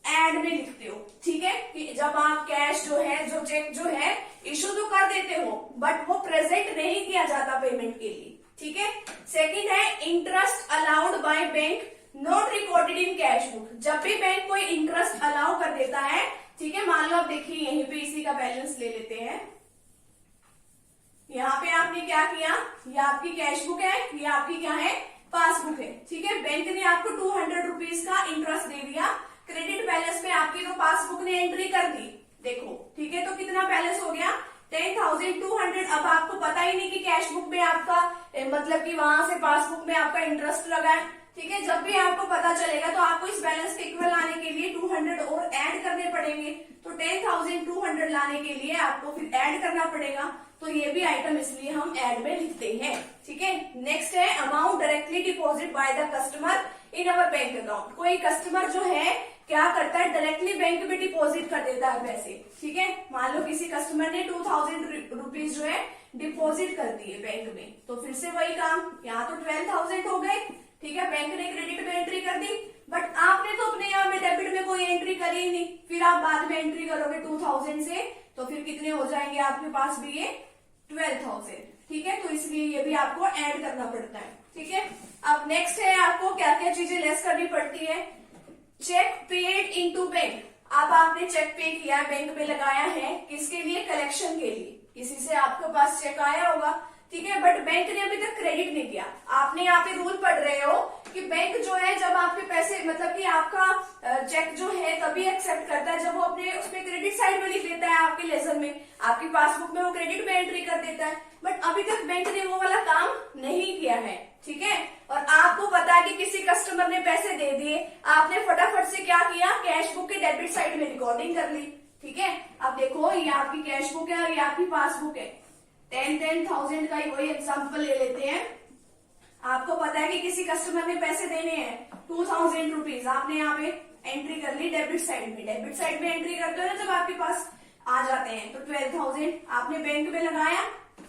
ऐड में लिखते हो, ठीक है, कि जब आप कैश जो है, जो चेक जो है इशू तो कर देते हो बट वो प्रेजेंट नहीं किया जाता पेमेंट के लिए, ठीक है। सेकंड है interest allowed by bank not recorded in cash book, जब भी बैंक कोई इंटरेस्ट अलाउ कर देता है, ठीक है, मान लो आप देखिए यहीं पे इसी का बैलेंस ले लेते हैं, यहाँ पे आपने क्या किया, ये आपकी कैश बुक है, ये आपकी क्या है, पासबुक है, ठीक है। बैंक ने आपको 200 रुपीज का इंटरेस्ट दे दिया, क्रेडिट बैलेंस में आपकी तो पासबुक ने एंट्री कर दी, देखो, ठीक है। तो कितना बैलेंस हो गया, 10,200। अब आपको पता ही नहीं कि कैश बुक में आपका मतलब कि वहां से पासबुक में आपका इंटरेस्ट लगा है, ठीक है। जब भी आपको पता चलेगा तो आपको इस बैलेंस के इक्वल लाने के लिए 200 और ऐड करने पड़ेंगे। तो 10,200 लाने के लिए आपको फिर ऐड करना पड़ेगा। तो ये भी आइटम इसलिए हम ऐड में लिखते हैं, ठीक है। नेक्स्ट है amount directly deposit by the customer in our bank account. कोई कस्टमर जो है क्या करता है, डायरेक्टली बैंक में डिपॉजिट कर देता है पैसे, ठीक है। मान लो किसी कस्टमर ने 2,000 रुपीज जो है डिपॉजिट कर दिए बैंक में, तो फिर से वही काम, यहाँ तो 12,000 हो गए, ठीक है। बैंक ने क्रेडिट में एंट्री कर दी, बट आपने तो अपने यहाँ में डेबिट में कोई एंट्री करी ही नहीं, फिर आप बाद में एंट्री करोगे 2,000 से, तो फिर कितने हो जाएंगे आपके पास भी ये 12,000, ठीक है। तो इसलिए ये भी आपको ऐड करना पड़ता है, ठीक है। अब नेक्स्ट है आपको क्या क्या चीजें लेस करनी पड़ती है, चेक पेड इनटू बैंक। अब आपने चेक पे किया, बैंक में लगाया है, किसके लिए, कलेक्शन के लिए, किसी से आपके पास चेक आया होगा, ठीक है। बट बैंक ने अभी तक क्रेडिट नहीं किया। आपने यहाँ पे रूल पढ़ रहे हो कि बैंक जो है जब आपके पैसे मतलब कि आपका चेक जो है तभी एक्सेप्ट करता है जब वो अपने उसमें क्रेडिट साइड में लिख देता है, आपके लेजर में, आपकी पासबुक में वो क्रेडिट में एंट्री कर देता है। बट अभी तक बैंक ने वो वाला काम नहीं किया है, ठीक है। और आपको पता है कि किसी कस्टमर ने पैसे दे दिए, आपने फटाफट से क्या किया, कैश बुक के डेबिट साइड में रिकॉर्डिंग कर ली, ठीक है। अब देखो ये आपकी कैश बुक है और ये आपकी पासबुक है, 10,000 का ही वही एग्जाम्पल ले लेते हैं। आपको पता है कि किसी कस्टमर ने पैसे देने हैं 2,000 रुपीज, आपने यहाँ पे एंट्री कर ली डेबिट साइड में। डेबिट साइड में एंट्री करते हो ना जब आपके पास आ जाते हैं, तो 12,000 आपने बैंक में लगाया,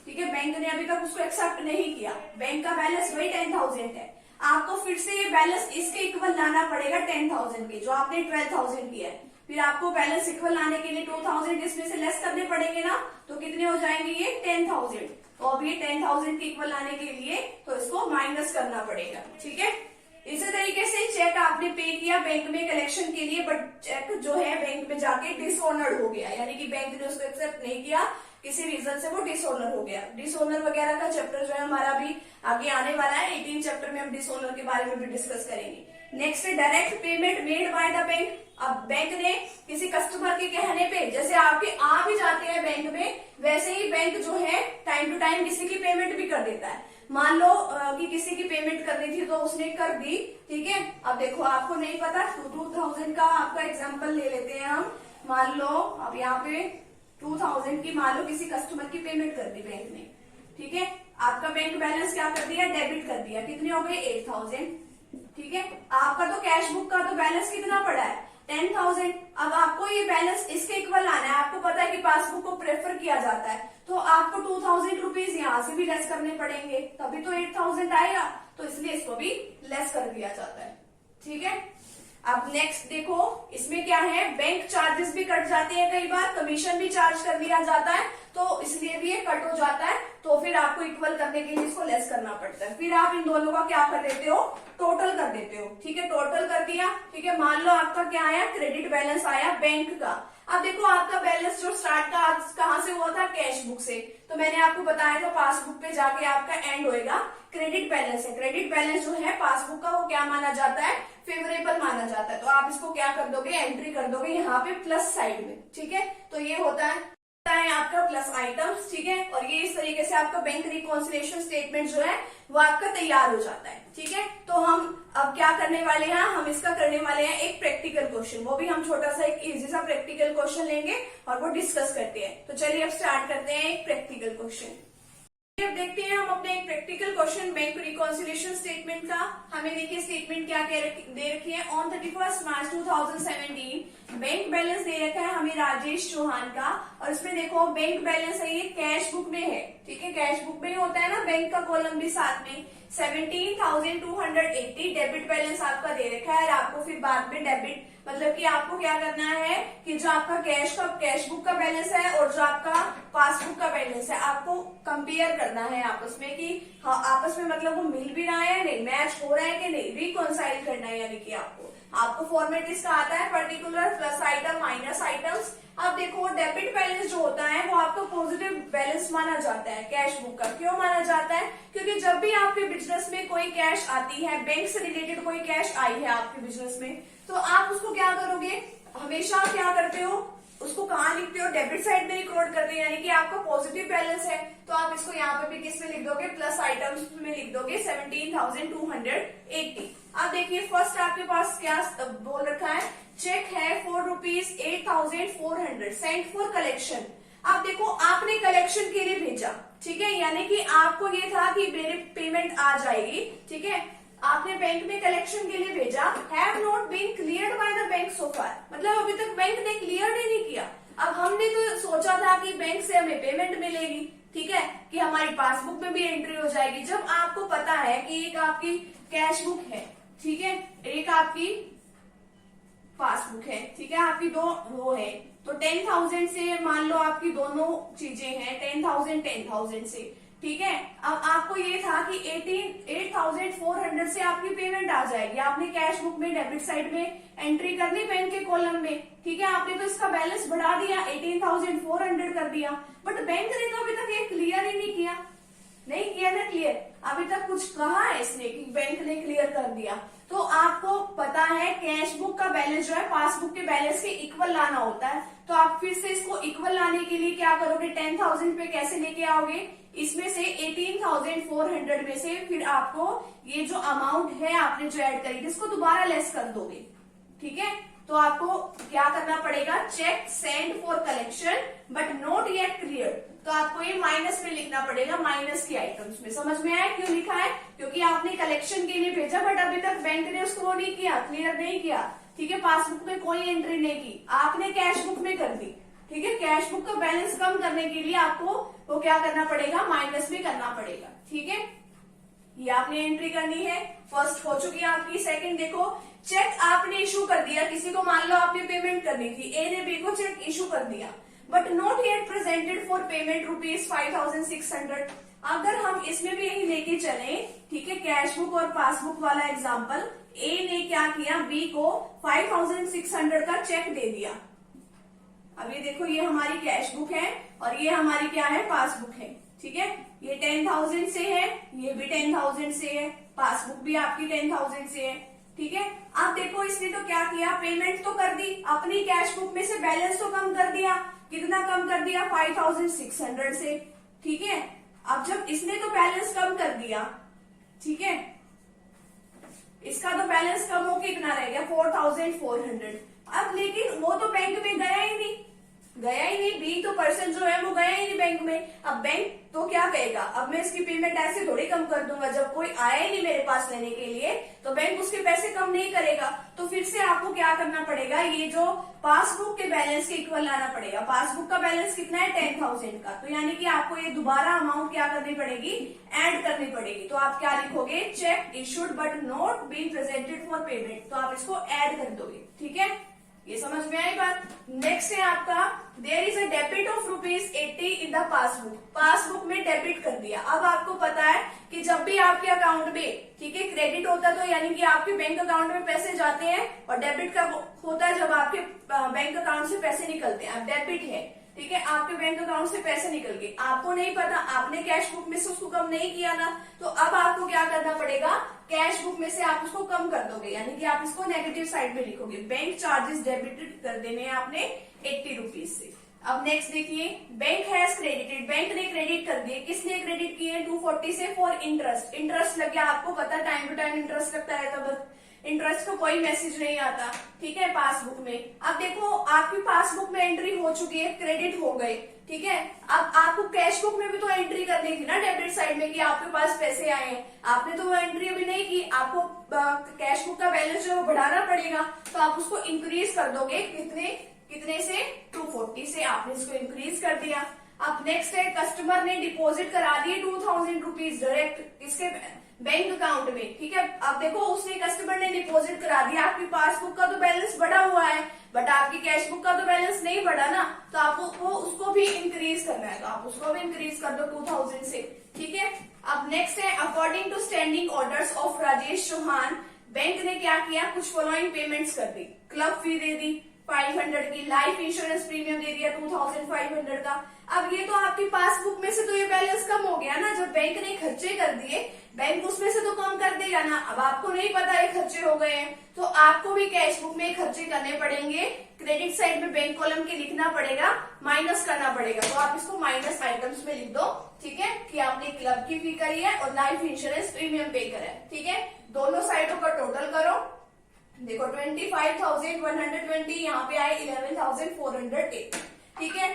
ठीक है। बैंक ने अभी तक उसको एक्सेप्ट नहीं किया, बैंक का बैलेंस वही 10,000 है। आपको फिर से ये बैलेंस इसके इक्वल लाना पड़ेगा 10,000 के, जो आपने 12,000 किया है। फिर आपको बैलेंस इक्वल लाने के लिए 2,000 इसमें से लेस करने पड़ेंगे ना, तो कितने हो जाएंगे ये 10,000। तो अब ये 10,000 के इक्वल लाने के लिए तो इसको माइनस करना पड़ेगा, ठीक है। इसी तरीके से चेक आपने पे किया बैंक में कलेक्शन के लिए, बट चेक जो है बैंक में जाके डिसऑनर्ड हो गया, यानी कि बैंक ने उसको एक्सेप्ट नहीं किया, किसी रीजन से वो डिसऑनर हो गया। डिसऑनर वगैरह का चैप्टर जो है हमारा भी आगे आने वाला है, 18 चैप्टर में हम डिसऑनर के बारे में भी डिस्कस करेंगे। नेक्स्ट है direct payment made by the bank. अब बैंक ने किसी कस्टमर के कहने पे, जैसे आपके आ भी जाते हैं बैंक में, वैसे ही बैंक जो है टाइम टू टाइम किसी की पेमेंट भी कर देता है। मान लो कि किसी की पेमेंट करनी थी तो उसने कर दी, ठीक है। अब देखो आपको नहीं पता, 2,000 का आपका एग्जाम्पल ले लेते हैं हम। मान लो अब यहाँ पे 2,000 की मान लो किसी कस्टमर की पेमेंट कर दी बैंक ने, ठीक है। आपका बैंक बैलेंस क्या कर दिया, डेबिट कर दिया, कितने हो गए 8,000, ठीक है। आपका तो कैश बुक का तो बैलेंस कितना पड़ा है 10,000। अब आपको ये बैलेंस इसके इक्वल लाना है। आपको पता है कि पासबुक को प्रेफर किया जाता है, तो आपको 2,000 रुपीज यहाँ से भी लेस करने पड़ेंगे, तभी तो 8,000 आएगा, तो इसलिए इसको भी लेस कर दिया जाता है, ठीक है। अब नेक्स्ट देखो, इसमें क्या है, बैंक चार्जेस भी कट जाते हैं, कई बार कमीशन भी चार्ज कर दिया जाता है, तो इसलिए भी ये कट हो जाता है। तो फिर आपको इक्वल करने के लिए इसको लेस करना पड़ता है। फिर आप इन दोनों का क्या कर देते हो, टोटल कर देते हो, ठीक है। टोटल कर दिया, ठीक है। मान लो आपका क्या आया, क्रेडिट बैलेंस आया बैंक का। अब देखो आपका बैलेंस जो स्टार्ट का कहाँ से हुआ था, कैश बुक से। तो मैंने आपको बताया था पासबुक पे जाके आपका एंड होएगा क्रेडिट बैलेंस है। क्रेडिट बैलेंस जो है पासबुक का, वो क्या माना जाता है, फेवरेबल माना जाता है। तो आप इसको क्या कर दोगे, एंट्री कर दोगे यहाँ पे प्लस साइड में, ठीक है। तो ये होता है आपका प्लस आइटम्स, ठीक है। और ये इस तरीके से आपका बैंक रिकॉन्सिलिएशन स्टेटमेंट जो है वो आपका तैयार हो जाता है, ठीक है। तो हम अब क्या करने वाले हैं, हम इसका करने वाले हैं एक प्रैक्टिकल क्वेश्चन। वो भी हम छोटा सा एक इजी सा प्रैक्टिकल क्वेश्चन लेंगे और वो डिस्कस करते हैं। तो चलिए अब स्टार्ट करते हैं एक प्रैक्टिकल क्वेश्चन। अब देखते हैं हम अपने एक practical question bank reconciliation statement का। हमें देखिए स्टेटमेंट क्या दे रखी है, ऑन 31 मार्च 2017 बैंक बैलेंस दे रखा है हमें राजेश चौहान का। और इसमें देखो बैंक बैलेंस है, ये कैश बुक में है, ठीक है। कैश बुक में ही होता है ना बैंक का कॉलम भी साथ में। 17,280 डेबिट बैलेंस आपका दे रखा है। और आपको फिर बाद में डेबिट मतलब कि आपको क्या करना है कि जो आपका कैश बुक का बैलेंस है और जो आपका पासबुक का बैलेंस है, आपको कंपेयर करना है आपस में कि हाँ आपस में मतलब वो मिल भी रहा है या नहीं, मैच हो रहा है कि नहीं, रिकॉन्साइल करना है यानी कि आपको, आपको फॉर्मेट इसका आता है particular, plus item, minus items. अब देखो डेबिट बैलेंस जो होता है वो आपका पॉजिटिव बैलेंस माना जाता है कैश बुक का। क्यों माना जाता है? क्योंकि जब भी आपके बिजनेस में कोई कैश आती है, बैंक से रिलेटेड कोई कैश आई है आपके बिजनेस में, तो आप उसको क्या करोगे, हमेशा क्या करते हो, उसको कहाँ लिखते हो, डेबिट साइड में रिकॉर्ड करते हैं, यानी कि आपका पॉजिटिव बैलेंस है तो आप इसको यहाँ पे भी किस में लिख दोगे, प्लस आइटम्स में लिख दोगे 17,280। अब देखिए फर्स्ट आपके पास क्या बोल रखा है, चेक है फॉर ₹8,400 सेंट फॉर कलेक्शन। अब देखो आपने कलेक्शन के लिए भेजा, ठीक है, यानी कि आपको ये था कि मेरे पेमेंट आ जाएगी, ठीक है, आपने बैंक में कलेक्शन के लिए भेजा, have not been cleared by the bank so far, मतलब अभी तक बैंक ने क्लियर ही नहीं किया। अब हमने तो सोचा था कि बैंक से हमें पेमेंट मिलेगी, ठीक है, कि हमारी पासबुक में भी एंट्री हो जाएगी। जब आपको पता है कि एक आपकी कैश बुक है, ठीक है, एक आपकी पासबुक है, ठीक है, आपकी दो वो है, तो 10,000 से मान लो आपकी दोनों चीजें हैं, 10,000 से, ठीक है। अब आपको ये था कि 8,400 से आपकी पेमेंट आ जाएगी, आपने कैश बुक में डेबिट साइड में एंट्री कर दी बैंक के कॉलम में, ठीक है, आपने तो इसका बैलेंस बढ़ा दिया, 18,400 कर दिया, बट बैंक ने तो अभी तक ये क्लियर ही नहीं किया, नहीं किया ना क्लियर, अभी तक कुछ कहा है इसने कि बैंक ने क्लियर कर दिया। तो आपको पता है कैश बुक का बैलेंस जो है पासबुक के बैलेंस के इक्वल लाना होता है, तो आप फिर से इसको इक्वल लाने के लिए क्या करोगे, 10,000 पे कैसे लेके आओगे, इसमें से 18,400 में से फिर आपको ये जो अमाउंट है आपने जो ऐड करी इसको दोबारा लेस कर दोगे, ठीक है। तो आपको क्या करना पड़ेगा, cheque send for collection but not yet clear, तो आपको ये माइनस में लिखना पड़ेगा, माइनस के आइटम्स में। समझ में आया क्यों लिखा है, क्योंकि आपने कलेक्शन के लिए भेजा बट अभी तक बैंक ने उसको वो नहीं किया, क्लियर नहीं किया, ठीक है, पासबुक में कोई एंट्री नहीं की, आपने कैश बुक में कर दी, ठीक है। कैश बुक का बैलेंस कम करने के लिए आपको वो क्या करना पड़ेगा, माइनस में करना पड़ेगा, ठीक है। ये आपने एंट्री करनी है, फर्स्ट हो चुकी है आपकी। सेकंड देखो, चेक आपने इशू कर दिया, किसी को मान लो आपने पेमेंट करनी थी, ए ने बी को चेक इशू कर दिया, but not yet presented for payment ₹5,600। अगर हम इसमें भी यही लेके चले, ठीक है, कैश बुक और पासबुक वाला एग्जाम्पल, ए ने क्या किया, बी को 5,600 का चेक दे दिया। अब ये देखो ये हमारी कैश बुक है और ये हमारी क्या है, पासबुक है, ठीक है, ये 10,000 से है, ये भी 10,000 से है, पासबुक भी आपकी 10,000 से है, ठीक है। अब देखो इसने तो क्या किया, पेमेंट तो कर दी, अपनी कैश बुक में से बैलेंस तो कम कर दिया, कितना कम कर दिया, 5,600 से, ठीक है। अब जब इसने तो बैलेंस कम कर दिया, ठीक है, इसका तो बैलेंस कम हो कितना रह गया, 4,400। अब लेकिन वो तो बैंक में गया ही नहीं, बी तो पर्सन जो है वो गया ही नहीं बैंक में। अब बैंक तो क्या कहेगा, अब मैं इसकी पेमेंट ऐसे थोड़ी कम कर दूंगा, जब कोई आया ही नहीं मेरे पास लेने के लिए तो बैंक उसके पैसे कम नहीं करेगा। तो फिर से आपको क्या करना पड़ेगा, ये जो पासबुक के बैलेंस के इक्वल लाना पड़ेगा। पासबुक का बैलेंस कितना है, 10,000 का, तो यानी कि आपको ये दोबारा अमाउंट क्या करनी पड़ेगी, ऐड करनी पड़ेगी। तो आप क्या लिखोगे, cheque issued but not been presented for payment, तो आप इसको ऐड कर दोगे, ठीक है। ये समझ में आई बात। नेक्स्ट है आपका, there is a debit of ₹80 in the passbook, passbook में डेबिट कर दिया। अब आपको पता है कि जब भी आपके अकाउंट में, ठीक है, क्रेडिट होता है तो यानी कि आपके बैंक अकाउंट में पैसे जाते हैं, और डेबिट का होता है जब आपके बैंक अकाउंट से पैसे निकलते हैं। अब डेबिट है, ठीक है, आपके बैंक अकाउंट से पैसे निकल गए, आपको नहीं पता, आपने कैश बुक में से उसको कम नहीं किया ना, तो अब आपको क्या करना पड़ेगा, कैश बुक में से आप उसको कम कर दोगे, यानी कि आप इसको नेगेटिव साइड में लिखोगे। बैंक चार्जेस डेबिटेड कर देने हैं आपने ₹80 से। अब नेक्स्ट देखिए, बैंक हैज क्रेडिटेड, बैंक ने क्रेडिट कर दिए, किसने क्रेडिट किए, 240 से फॉर इंटरेस्ट, इंटरेस्ट लग गया, आपको पता है टाइम टू टाइम इंटरेस्ट लगता है, तब इंटरेस्ट का कोई मैसेज नहीं आता, ठीक है, पासबुक में। अब देखो आपकी पासबुक में एंट्री हो चुकी है, क्रेडिट हो गए, ठीक है। अब आपको कैश बुक में भी तो एंट्री करनी थी ना डेबिट साइड में कि आपके पास पैसे आए हैं, आपने तो वो एंट्री अभी नहीं की, आपको कैश बुक का बैलेंस जो बढ़ाना पड़ेगा, तो आप उसको इंक्रीज कर दोगे, कितने से, 240 से आपने इसको इंक्रीज कर दिया। अब नेक्स्ट है, कस्टमर ने डिपॉजिट करा दिए ₹2,000 डायरेक्ट इसके बैंक अकाउंट में, ठीक है। अब देखो उसने, कस्टमर ने डिपॉजिट करा दिया, आपकी पासबुक का तो बैलेंस बढ़ा हुआ है बट आपकी कैश बुक का तो बैलेंस नहीं बढ़ा ना, तो आपको उसको भी इंक्रीज करना है, तो आप उसको भी इंक्रीज कर दो 2,000 से, ठीक है। अब नेक्स्ट है, according to standing orders of Rajesh Chauhan bank ने क्या किया, कुछ फॉलोइंग पेमेंट्स कर दी। क्लब फी दे दी 500 की, लाइफ इंश्योरेंस प्रीमियम दे दिया 2500 का। अब ये तो आपकी पासबुक में से तो ये बैलेंस कम हो गया ना, जब बैंक ने खर्चे कर दिए, बैंक उसमें से तो कम कर देगा ना। अब आपको नहीं पता ये खर्चे हो गए हैं, तो आपको भी कैश बुक में खर्चे करने पड़ेंगे। क्रेडिट साइड में बैंक कॉलम के लिखना पड़ेगा, माइनस करना पड़ेगा। तो आप इसको माइनस आइटम्स में लिख दो, ठीक है, कि आपने क्लब की फी करी है और लाइफ इंश्योरेंस प्रीमियम पे करा है, ठीक है। दोनों साइडों का टोटल करो, देखो 25,120, यहाँ पे आए 11,408, ठीक है।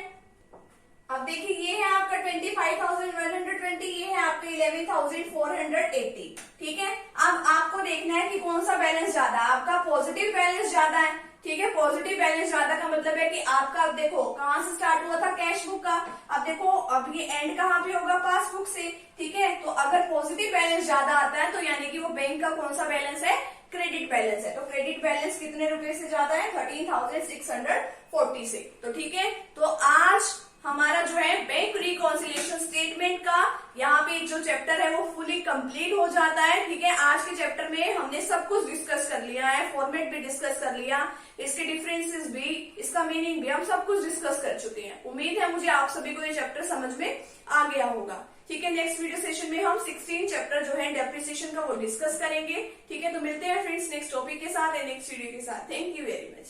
अब देखिए ये है आपका 25,120, ये है आपका 11,480, ठीक है। अब आपको देखना है कि कौन सा बैलेंस ज्यादा है, आपका पॉजिटिव बैलेंस ज्यादा है, ठीक है। पॉजिटिव बैलेंस ज्यादा का मतलब है कि आपका, अब देखो कहाँ से स्टार्ट हुआ था, कैश बुक का, अब देखो अब ये एंड कहाँ पे होगा, पासबुक से, ठीक है। तो अगर पॉजिटिव बैलेंस ज्यादा आता है तो यानी कि वो बैंक का कौन सा बैलेंस है, क्रेडिट बैलेंस है। तो क्रेडिट बैलेंस कितने रुपए से ज्यादा है, 13,640 से। तो ठीक है, तो आज हमारा जो है बैंक रिकॉन्सिलिएशन स्टेटमेंट का यहाँ पे जो चैप्टर है वो फुली कंप्लीट हो जाता है, ठीक है। आज के चैप्टर में हमने सब कुछ डिस्कस कर लिया है, फॉर्मेट भी डिस्कस कर लिया, इसके डिफरेंसेस भी, इसका मीनिंग भी हम सब कुछ डिस्कस कर चुके हैं। उम्मीद है मुझे आप सभी को ये चैप्टर समझ में आ गया होगा, ठीक है। नेक्स्ट वीडियो सेशन में हम 16 चैप्टर जो है डेप्रिसिएशन का वो डिस्कस करेंगे, ठीक है। तो मिलते हैं फ्रेंड्स नेक्स्ट टॉपिक के साथ, नेक्स्ट वीडियो के साथ। Thank you very much.